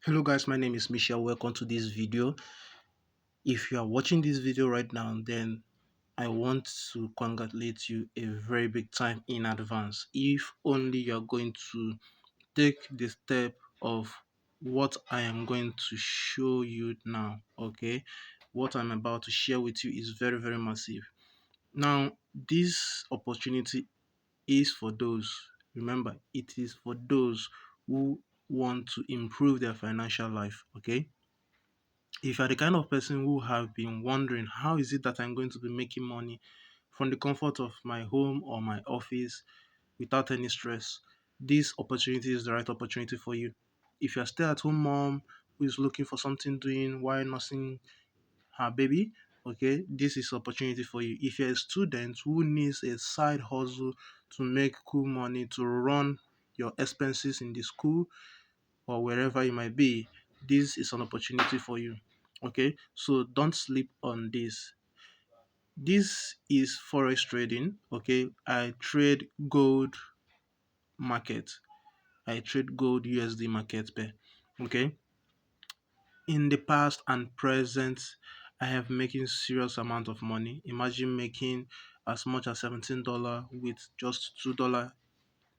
Hello guys, my name is Michelle. Welcome to this video. If you are watching this video right now, then I want to congratulate you a very big time in advance. If only you are going to take the step of what I am going to show you now, okay? What I'm about to share with you is very, very massive. Now, this opportunity is for those, remember, it is for those who want to improve their financial life, okay? If you're the kind of person who have been wondering how is it that I'm going to be making money from the comfort of my home or my office without any stress, this opportunity is the right opportunity for you. If you're still at home mom who is looking for something doing while nursing her baby, okay, this is opportunity for you. If you're a student who needs a side hustle to make cool money to run your expenses in the school or wherever you might be, this is an opportunity for you. Okay, so don't sleep on this. This is forex trading. Okay, I trade gold market. I trade gold USD market pair. Okay, in the past and present, I have making serious amount of money. Imagine making as much as $17 with just $2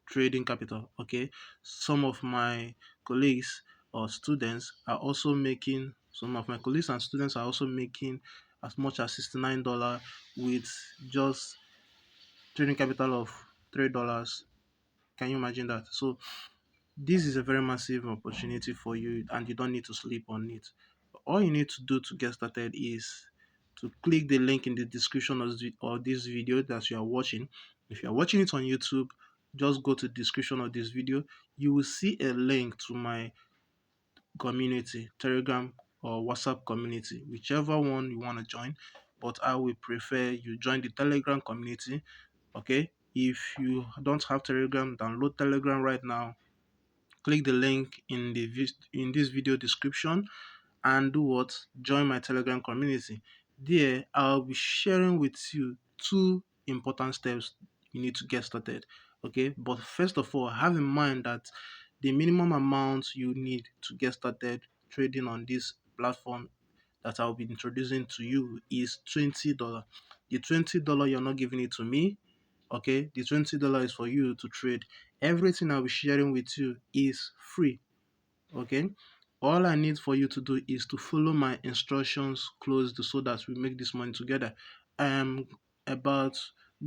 trading capital. Okay, some of my colleagues or students are also making some of my colleagues and students are also making as much as $69 with just trading capital of $3. Can you imagine that? So this is a very massive opportunity for you and you don't need to sleep on it. All you need to do to get started is to click the link in the description of this video that you are watching. If you are watching it on YouTube, just go to the description of this video. You will see a link to my community, Telegram or WhatsApp community, whichever one you want to join. But I will prefer you join the Telegram community. Okay. If you don't have Telegram, download Telegram right now. Click the link in in this video description and do what? Join my Telegram community. There, I'll be sharing with you two important steps you need to get started. Okay, but first of all, have in mind that the minimum amount you need to get started trading on this platform that I'll be introducing to you is $20. The $20 you're not giving it to me. Okay, the $20 is for you to trade. Everything I'll be sharing with you is free. Okay, all I need for you to do is to follow my instructions closely so that we make this money together. I am about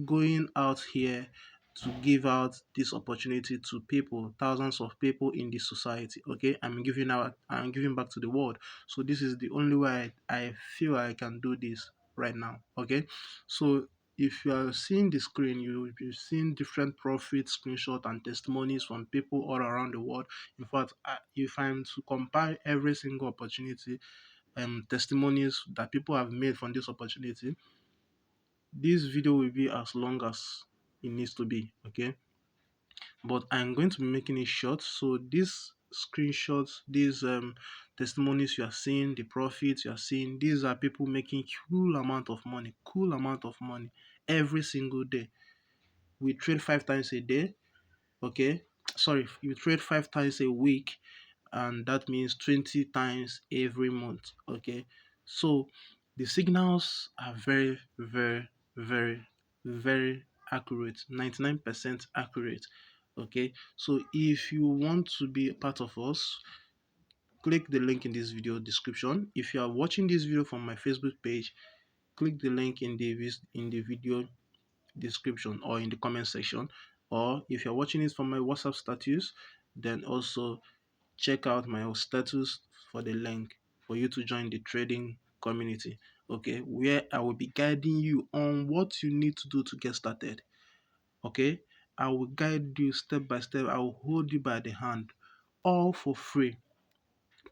going out here to give out this opportunity to people, thousands of people in this society. Okay, I'm giving back to the world. So this is the only way I feel I can do this right now. Okay, so if you are seeing the screen, you will be seeing different profit screenshot and testimonies from people all around the world. In fact, if I'm to compile every single opportunity, testimonies that people have made from this opportunity, this video will be as long as it needs to be. Okay, but I'm going to be making it short. So these screenshots, these testimonies you are seeing, the profits you are seeing, these are people making cool amount of money every single day. We trade 5 times a day. Okay, sorry, you trade 5 times a week, and that means 20 times every month. Okay, so the signals are very, very, very, very accurate, 99% accurate. Okay, so if you want to be a part of us, click the link in this video description. If you are watching this video from my Facebook page, click the link in the video description or in the comment section. Or if you're watching it from my WhatsApp status, then also check out my status for the link for you to join the trading community. Okay, where I will be guiding you on what you need to do to get started. Okay, I will guide you step by step. I will hold you by the hand, all for free.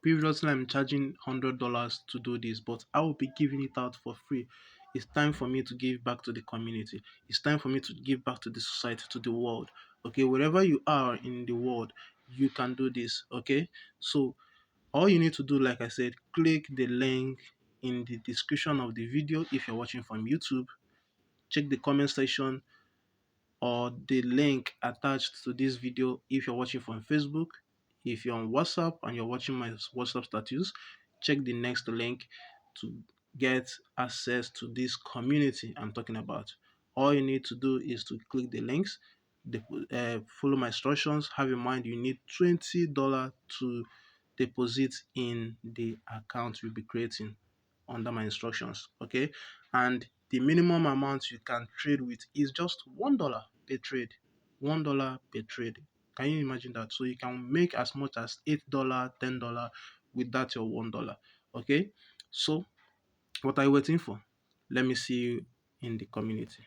Previously, I'm charging $100 to do this, but I will be giving it out for free. It's time for me to give back to the community. It's time for me to give back to the society, to the world. Okay, wherever you are in the world, you can do this. Okay, so all you need to do, like I said, click the link in the description of the video if you're watching from YouTube. Check the comment section or the link attached to this video if you're watching from Facebook. If you're on WhatsApp and you're watching my WhatsApp status, check the next link to get access to this community I'm talking about. All you need to do is to click the links, follow my instructions. Have in mind you need $20 to deposit in the account you'll be creating under my instructions. Okay, and the minimum amount you can trade with is just $1 per trade. $1 per trade. Can you imagine that? So you can make as much as $8, $10 with that your $1. Okay, so what are you waiting for? Let me see you in the community.